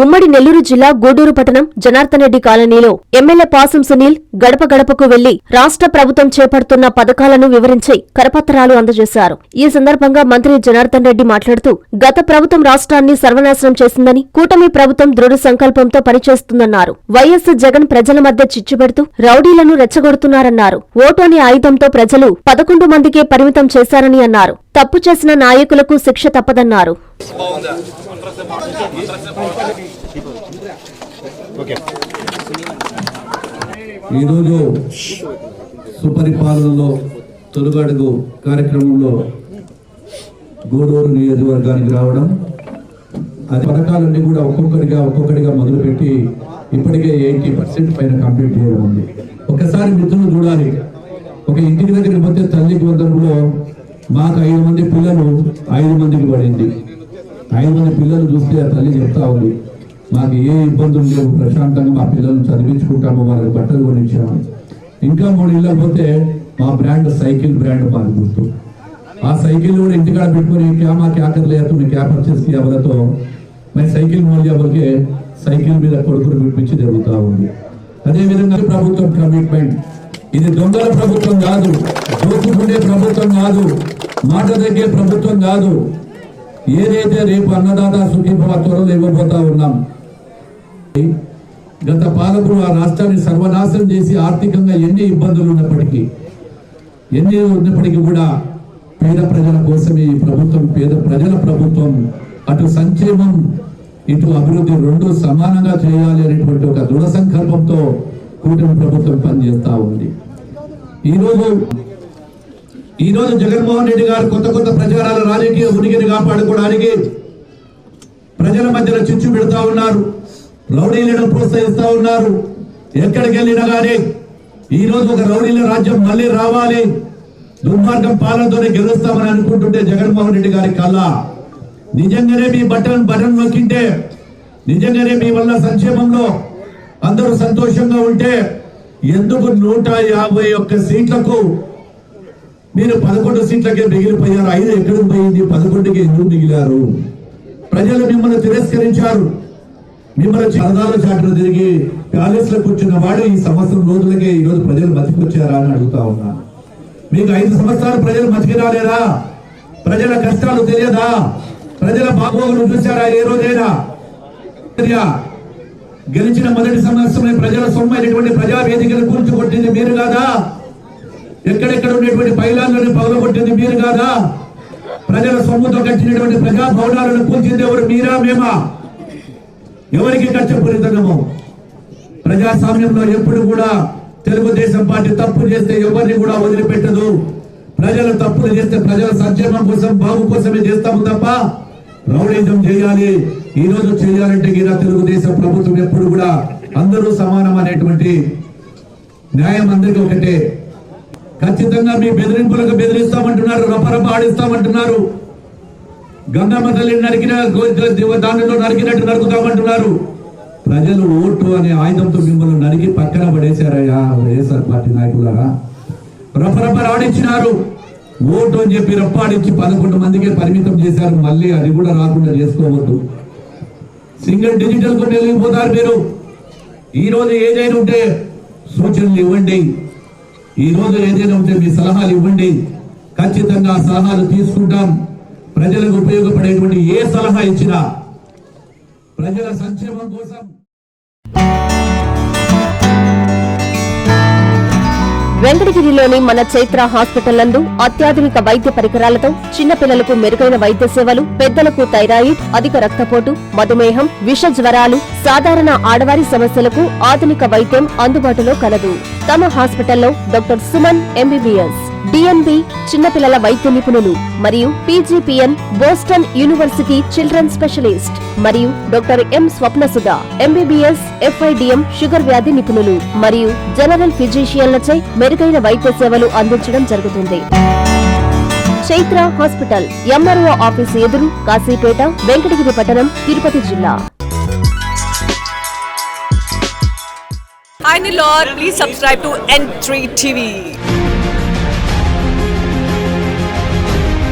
ఉమ్మడి నెల్లూరు జిల్లా గూడూరు పట్టణం జనార్దన్ రెడ్డి కాలనీలో ఎమ్మెల్యే పాసం సునీల్ గడప గడపకు వెళ్లి రాష్ట్ర ప్రభుత్వం చేపడుతున్న పథకాలను వివరించి కరపత్రాలు అందజేశారు. ఈ సందర్భంగా మంత్రి జనార్దన్ రెడ్డి మాట్లాడుతూ గత ప్రభుత్వం రాష్ట్రాన్ని సర్వనాశనం చేసిందని, కూటమి ప్రభుత్వం దృఢ సంకల్పంతో పనిచేస్తుందన్నారు. వైఎస్ జగన్ ప్రజల మధ్య చిచ్చుపెడుతూ రౌడీలను రెచ్చగొడుతున్నారన్నారు. ఓటు అనే ఆయుధంతో ప్రజలు 11 మందికే పరిమితం చేశారని అన్నారు. తప్పు చేసిన నాయకులకు శిక్ష తప్పదన్నారు. ఈరోజు సుపరిపాలనలో తొలుగడుగు కార్యక్రమంలో గూడూరు నియోజకవర్గానికి రావడం, అది పథకాలన్నీ కూడా ఒక్కొక్కటిగా మొదలుపెట్టి ఇప్పటికే 80% పైన కంప్లీట్ చేయడం ఉంది. ఒకసారి మిత్రులు చూడాలి, ఒక ఇంటికి దగ్గరికి పోతే తల్లికి వందరంలో మాకు 5 మంది పిల్లలు 5 మందికి పడింది. 5 మంది పిల్లలు చూస్తే ఆ తల్లి చెప్తా ఉంది, మాకు ఏ ఇబ్బందులు లేవు, ప్రశాంతంగా మా పిల్లలను చదివించుకుంటాము, వాళ్ళకి బట్టలు కొనిచ్చాము. ఇంకా 3 ఇళ్ళకి పోతే మా బ్రాండ్ సైకిల్ బ్రాండ్ మాకు గుర్తు. ఆ సైకిల్ కూడా ఇంటికాడ పెట్టుకుని క్యా కర్ లే తుమ్నే క్యా పర్చేస్ కియా బోలతో మై సైకిల్ మోలియా బోల్కే సైకిల్ మీద కొడుకులు పిలిపించి జరుగుతూ ఉంది. అదేవిధంగా ప్రభుత్వం కమిట్మెంట్, ఇది దొంగల ప్రభుత్వం కాదు, దోచుకునే ప్రభుత్వం కాదు, మాట తగ్గే ప్రభుత్వం కాదు. ఏదైతే రేపు అన్నదాత సుఖీభవ త్వరలో ఇవ్వబోతా ఉన్నాం. గత పాలకులు ఆ రాష్ట్రాన్ని సర్వనాశనం చేసి ఆర్థికంగా ఎన్ని ఇబ్బందులు ఉన్నప్పటికీ కూడా పేద ప్రజల కోసమే ఈ ప్రభుత్వం, పేద ప్రజల ప్రభుత్వం. అటు సంక్షేమం ఇటు అభివృద్ధి రెండు సమానంగా చేయాలి అనేటువంటి ఒక దృఢ సంకల్పంతో కూటమి ప్రభుత్వం పనిచేస్తా ఉంది. ఈరోజు జగన్మోహన్ రెడ్డి గారు కొత్త ప్రచారాల రాజకీయ ఉనికిని కాపాడుకోవడానికి ప్రజల మధ్యలో చిచ్చు పెడతా ఉన్నారు, రౌడీలను ప్రోత్సహిస్తా ఉన్నారు. ఎక్కడికి వెళ్ళినా కానీ ఈరోజు ఒక రౌడీల రాజ్యం మళ్ళీ రావాలి, దుర్మార్గం పాలనతోనే గెలుస్తామని అనుకుంటుంటే జగన్మోహన్ రెడ్డి గారి కళ్ళ నిజంగానే మీ బటన్ నొక్కింటే, నిజంగానే మీ వల్ల సంక్షేమంలో అందరూ సంతోషంగా ఉంటే ఎందుకు 151 సీట్లకు మీరు 11 సీట్లకే మిగిలిపోయారు? 5 ఎక్కడికి పోయింది? 11కి ఎందుకు మిగిలారు? ప్రజలు మిమ్మల్ని తిరస్కరించారు. మిమ్మల్ని చరదాల చాటును తిరిగి ప్యాలెస్ లో కూర్చున్న వాడు ఈ సంవత్సరం రోజులకే ఈ రోజు ప్రజలు బతికొచ్చారా అని అడుగుతా ఉన్నా. మీకు 5 సంవత్సరాలు ప్రజలు బతికి రాలేదా? ప్రజల కష్టాలు తెలియదా? ప్రజల బాగోగులు చూశారా ఏ రోజైనా? గెలిచిన మొదటి సంవత్సరమే ప్రజల సొమ్మైనటువంటి ప్రజా వేదికలు కూల్చుకొట్టింది మీరు కాదా? ఎక్కడెక్కడ ఉండేటువంటి పైలాలను పగలగొట్టింది మీరు కాదా? ప్రజల సొమ్ముతో కట్టినటువంటి ప్రజా భవనాలను కూల్చింది ఎవరు? మీరా మేమా? ఎవరికి కష్టపూరితనము? ప్రజాస్వామ్యంలో ఎప్పుడు కూడా తెలుగుదేశం పార్టీ తప్పు చేస్తే ఎవరిని కూడా వదిలిపెట్టదు. ప్రజలు తప్పులు చేస్తే ప్రజల సంక్షేమం కోసం, బాగు కోసమే చేస్తాము తప్ప రౌడీజం చేయాలి ఈ రోజు చేయాలంటే ఇలా తెలుగుదేశం ప్రభుత్వం ఎప్పుడు కూడా అందరూ సమానం అనేటువంటి న్యాయం అందరికీ ఒకటే. ఖచ్చితంగా మీ బెదిరింపులకు బెదిరిస్తామంటున్నారు, రపరప ఆడిస్తామంటున్నారు, గంగమ్మ తల్లిని దానిలో నరికినట్టు నరుకుతామంటున్నారు. ప్రజలు ఓటు అనే ఆయుధంతో మిమ్మల్ని నరికి పక్కన పడేశారయ్యా వైఎస్ఆర్ పార్టీ నాయకులారా. రపరప ఆడించినారు, ఓటు అని చెప్పి రప్పాడించి 11 మందికే పరిమితం చేశారు. మళ్ళీ అది కూడా రాకుండా చేసుకోవద్దు. సింగిల్ డిజిటల్ కు వెళ్ళిపోతారు మీరు. ఈ రోజు ఏదైనా ఉంటే సూచనలు ఇవ్వండి, ఈ రోజు ఏదైనా ఉంటే మీ సలహాలు ఇవ్వండి. ఖచ్చితంగా సలహాలు తీసుకుంటాం. ప్రజలకు ఉపయోగపడేటువంటి ఏ సలహా ఇచ్చినా ప్రజల సంక్షేమం కోసం. వెంకటగిరిలోని మన చైత్ర హాస్పిటల్ నందు అత్యాధునిక వైద్య పరికరాలతో చిన్నపిల్లలకు మెరుగైన వైద్య సేవలు, పెద్దలకు థైరాయిడ్, అధిక రక్తపోటు, మధుమేహం, విష జ్వరాలు, సాధారణ ఆడవారి సమస్యలకు ఆధునిక వైద్యం అందుబాటులో కలదు. తమ హాస్పిటల్లో డాక్టర్ సుమన్ ఎంబీబీఎస్, డిఎన్బి చిన్నపిల్లల వైద్య నిపుణులు మరియు PGPN Boston University children specialist మరియు doctor M Swapnasudha MBBS FIDM sugar వ్యాధి నిపుణులు మరియు జనరల్ ఫిజిషియన్లచే మెరుగైన వైద్య సేవలు అందించడం జరుగుతుంది. చైత్ర హాస్పిటల్, ఎంఆర్ఓ ఆఫీసు ఎదురు, కాశీపేట, వెంకటగిరి పట్టణం, తిరుపతి జిల్లా. Hi Nilor, please subscribe to N3 TV.